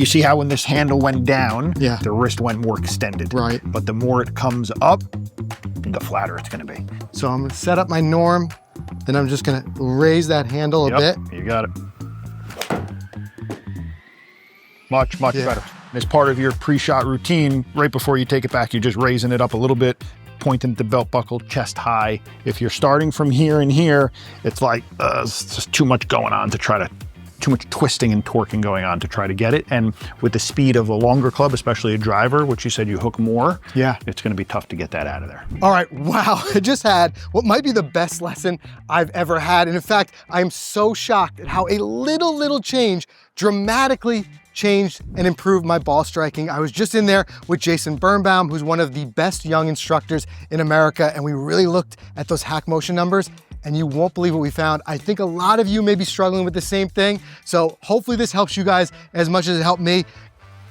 You see how when this handle went down, yeah, the wrist went more extended. Right. But the more it comes up, the flatter it's gonna be. So I'm gonna set up my norm, then I'm just gonna raise that handle a bit. You got it. Much better. As part of your pre-shot routine, right before you take it back, you're just raising it up a little bit, pointing at the belt buckle, chest high. If you're starting from here and here, it's like, it's just too much going on to try to, too much twisting and torquing going on to try to get it. And with the speed of a longer club, especially a driver, which you said you hook more, yeah, it's gonna be tough to get that out of there. All right, wow, I just had what might be the best lesson I've ever had. And in fact, I'm so shocked at how a little change dramatically changed and improved my ball striking. I was just in there with Jason Birnbaum, who's one of the best young instructors in America, and we really looked at those hack motion numbers, and you won't believe what we found. I think a lot of you may be struggling with the same thing, so hopefully this helps you guys as much as it helped me.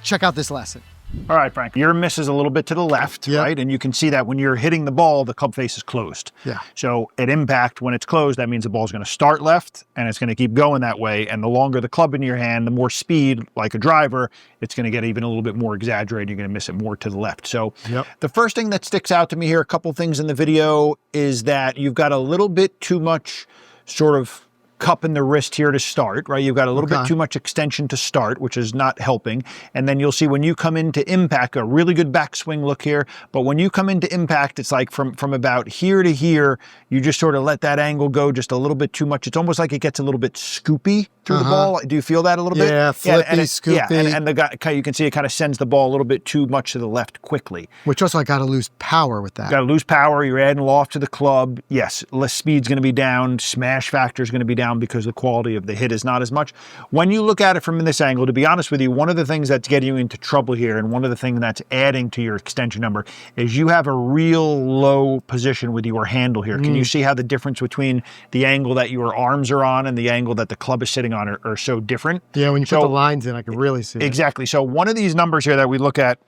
Check out this lesson. All right, Frank, your miss is a little bit to the left, right? And you can see that when you're hitting the ball, the club face is closed. Yeah. So at impact, when it's closed, that means the ball's gonna start left and it's gonna keep going that way. And the longer the club in your hand, the more speed, like a driver, it's gonna get even a little bit more exaggerated. You're gonna miss it more to the left. So the first thing that sticks out to me here, a couple things in the video, is that you've got a little bit too much sort of cup in the wrist here to start, right? You've got a little bit too much extension to start, which is not helping. And then you'll see when you come into impact, a really good backswing look here. But when you come into impact, it's like from about here to here, you just sort of let that angle go just a little bit too much. It's almost like it gets a little bit scoopy through the ball. Do you feel that a little bit? Yeah, flippy, scoopy. Yeah, and the guy, you can see it kind of sends the ball a little bit too much to the left quickly. Which also I got to lose power with that. Got to lose power. You're adding loft to the club. Yes, less speed's going to be down. Smash factor is going to be down because the quality of the hit is not as much. When you look at it from this angle, to be honest with you, one of the things that's getting you into trouble here, and one of the things that's adding to your extension number, is you have a real low position with your handle here. Can you see how the difference between the angle that your arms are on and the angle that the club is sitting on are so different? Yeah, when you put the lines in, I can really see it. Exactly. So one of these numbers here that we look at,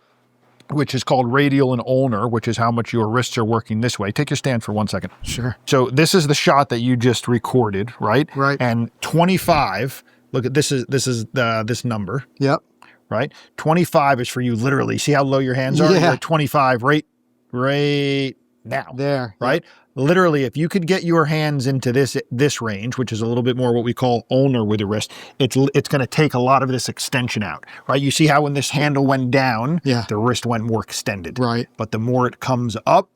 which is called radial and ulnar, which is how much your wrists are working this way. Take your stand for 1 second. Sure. So this is the shot that you just recorded, right? Right. And 25, look at this this number. Yep. Right? 25 is for you literally. See how low your hands are? Yeah. You're at 25 right now. There. Right? Yep. Literally, if you could get your hands into this range, which is a little bit more what we call ulnar with the wrist, it's going to take a lot of this extension out, right? You see how when this handle went down, the wrist went more extended. Right. But the more it comes up,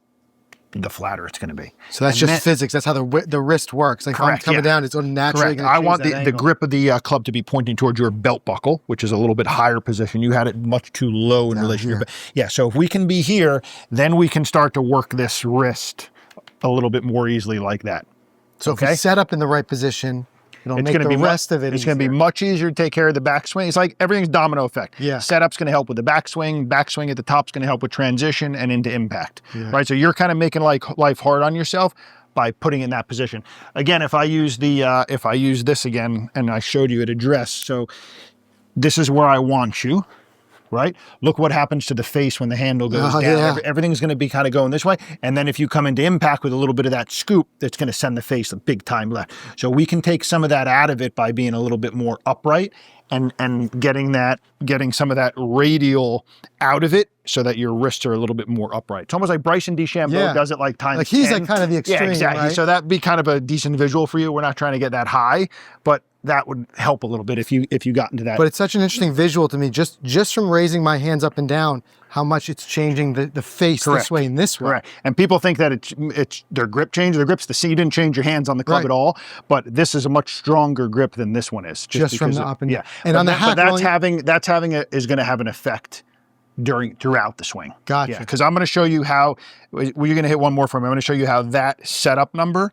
the flatter it's going to be. So that's just physics. That's how the wrist works. Like correct, if I'm coming down, it's naturally going to I want the grip of the club to be pointing towards your belt buckle, which is a little bit higher position. You had it much too low in relation to your belt. Yeah, so if we can be here, then we can start to work this wrist a little bit more easily like that. So if you set up in the right position, it'll make the rest of it It's going to be much easier to take care of the backswing. It's like everything's domino effect. Yeah. Setup's going to help with the backswing at the top's going to help with transition and into impact, right? So you're kind of making life hard on yourself by putting in that position. Again, if I use this again, and I showed you at address, so this is where I want you. Right? Look what happens to the face when the handle goes down. Yeah. Everything's going to be kind of going this way. And then if you come into impact with a little bit of that scoop, that's going to send the face a big time left. So we can take some of that out of it by being a little bit more upright and getting some of that radial out of it so that your wrists are a little bit more upright. It's almost like Bryson DeChambeau does it like times 10. He's like kind of the extreme, yeah, exactly. right? So that'd be kind of a decent visual for you. We're not trying to get that high, but that would help a little bit if you got into that. But it's such an interesting visual to me, just from raising my hands up and down, how much it's changing the face this way and this way. Correct. And people think that it's their grip change. Their grip's the same. You didn't change your hands on the club at all, but this is a much stronger grip than this one is. Just from the up and down. And but on the hack that's going to have an effect throughout the swing. Gotcha. Yeah, because I'm going to show you how. You're going to hit one more for me. I'm going to show you how that setup number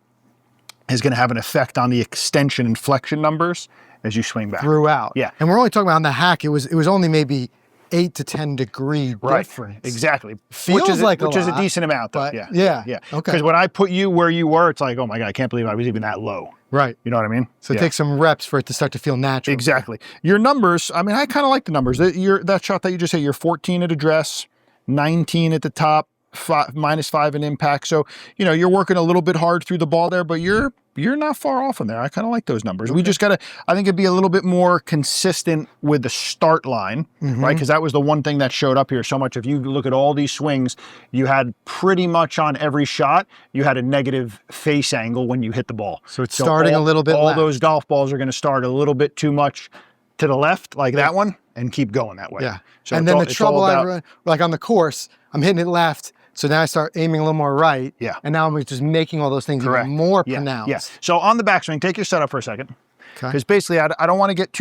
is going to have an effect on the extension and flexion numbers as you swing back. Throughout. Yeah. And we're only talking about on the hack, it was only maybe 8 to 10 degree difference. Exactly. Which is a decent amount though. But Yeah. Okay. Because when I put you where you were, it's like, oh my God, I can't believe I was even that low. Right. You know what I mean? So it takes some reps for it to start to feel natural. Exactly. Your numbers, I mean, I kind of like the numbers. That shot that you just hit, you're 14 at address, 19 at the top, -5 in impact. So, you know, you're working a little bit hard through the ball there, but you're not far off from there. I kind of like those numbers. We just got to, I think it'd be a little bit more consistent with the start line, right? Because that was the one thing that showed up here so much. If you look at all these swings, you had pretty much on every shot, you had a negative face angle when you hit the ball. So it's starting a little bit left. All those golf balls are going to start a little bit too much to the left, like that one, and keep going that way. Yeah. So and then the trouble I run, like on the course, I'm hitting it left. So now I start aiming a little more right. Yeah. And now I'm just making all those things even more pronounced. Yeah. So on the backswing, take your setup for a second. Okay. Because basically, I don't want to get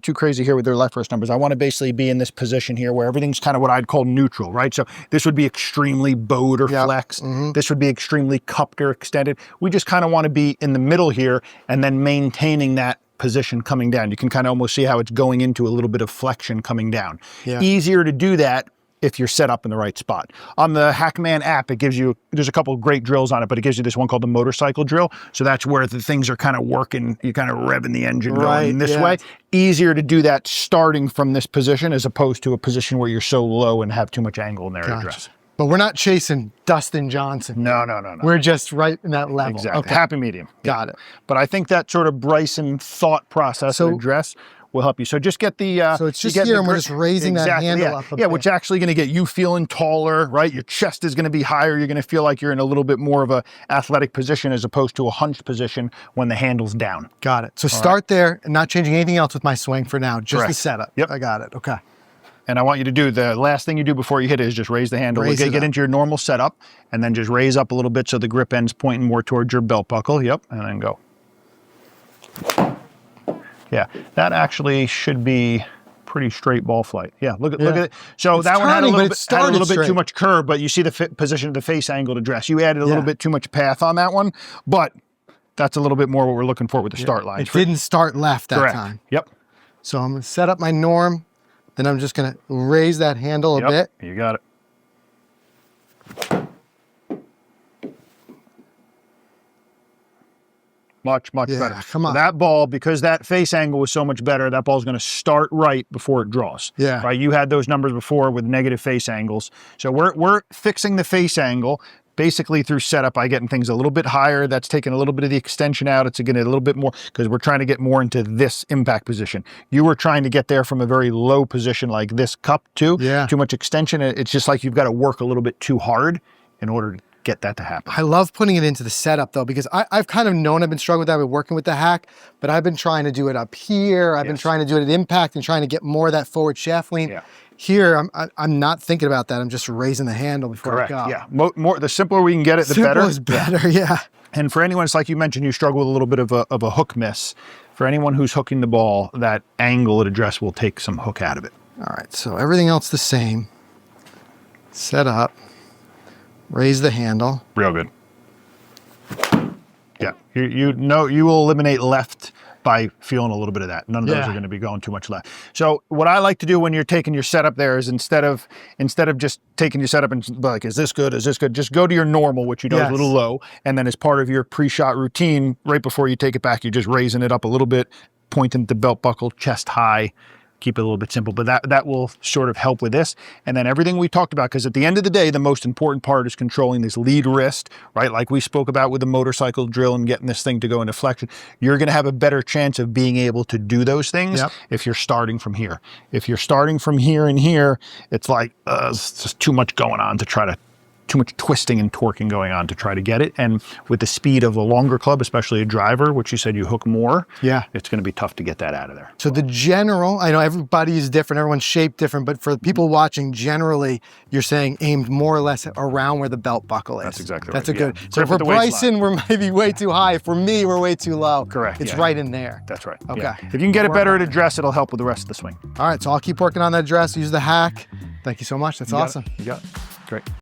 too crazy here with their left wrist numbers. I want to basically be in this position here where everything's kind of what I'd call neutral, right? So this would be extremely bowed or flexed. This would be extremely cupped or extended. We just kind of want to be in the middle here and then maintaining that position coming down. You can kind of almost see how it's going into a little bit of flexion coming down. Yeah. Easier to do that if you're set up in the right spot. On the Hackman app, it gives you, there's a couple of great drills on it, but it gives you this one called the motorcycle drill. So that's where the things are kind of working, you're kind of revving the engine going this way. Easier to do that starting from this position as opposed to a position where you're so low and have too much angle in there to address. But we're not chasing Dustin Johnson. No. We're just right in that level. Exactly. Okay. Happy medium. Got it. But I think that sort of Bryson thought process and address will help you. So just get the... so it's just here and we're just raising that handle up a bit. Yeah, which actually going to get you feeling taller, right? Your chest is going to be higher. You're going to feel like you're in a little bit more of a athletic position as opposed to a hunched position when the handle's down. Got it. So start there and not changing anything else with my swing for now, just the setup. Yep. I got it. Okay. And I want you to do, the last thing you do before you hit it is just raise the handle. Get into your normal setup and then just raise up a little bit so the grip end's pointing more towards your belt buckle. Yep. And then go. Yeah, that actually should be pretty straight ball flight. Yeah, look at it. So that one had a little bit too much curve, but you see the position of the face angle to dress. You added a little bit too much path on that one, but that's a little bit more what we're looking for with the start line. It didn't start left that time. Yep. So I'm going to set up my norm, then I'm just going to raise that handle a bit. You got it. Much better. Come on. That ball, because that face angle was so much better, that ball's going to start right before it draws. Yeah. Right. You had those numbers before with negative face angles. So we're fixing the face angle basically through setup by getting things a little bit higher. That's taking a little bit of the extension out. It's getting a little bit more because we're trying to get more into this impact position. You were trying to get there from a very low position like this cup too. Yeah. Too much extension. It's just like you've got to work a little bit too hard in order to get that to happen. I love putting it into the setup though, because I've kind of known I've been struggling with that with working with the hack, but I've been trying to do it up here. I've been trying to do it at impact and trying to get more of that forward shaft lean. Yeah. Here, I'm not thinking about that. I'm just raising the handle before I go. Yeah. More the simpler we can get it, the better. Simple is better, yeah. And for anyone, it's like you mentioned, you struggle with a little bit of a hook miss. For anyone who's hooking the ball, that angle at address will take some hook out of it. All right, so everything else the same. Set up. Raise the handle. Real good. Yeah, you will eliminate left by feeling a little bit of that. None of those are going to be going too much left. So what I like to do when you're taking your setup there is instead of just taking your setup and like, is this good? Is this good? Just go to your normal, which you know is a little low. And then as part of your pre-shot routine, right before you take it back, you're just raising it up a little bit, pointing the belt buckle, chest high. Keep it a little bit simple, but that will sort of help with this. And then everything we talked about, because at the end of the day, the most important part is controlling this lead wrist, right? Like we spoke about with the motorcycle drill and getting this thing to go into flexion. You're going to have a better chance of being able to do those things if you're starting from here. If you're starting from here and here, it's like it's just too much going on to try to, too much twisting and torquing going on to try to get it. And with the speed of a longer club, especially a driver, which you said you hook more, it's going to be tough to get that out of there. So the general, I know everybody is different, everyone's shaped different, but for people watching, generally, you're saying aimed more or less around where the belt buckle is. That's exactly right. That's a good. So for Bryson, we're maybe way too high. For me, we're way too low. Correct. It's right in there. That's right. Okay. Yeah. If you can get it better at address, it'll help with the rest of the swing. All right, so I'll keep working on that address, use the hack. Thank you so much. That's awesome. You got it. Great.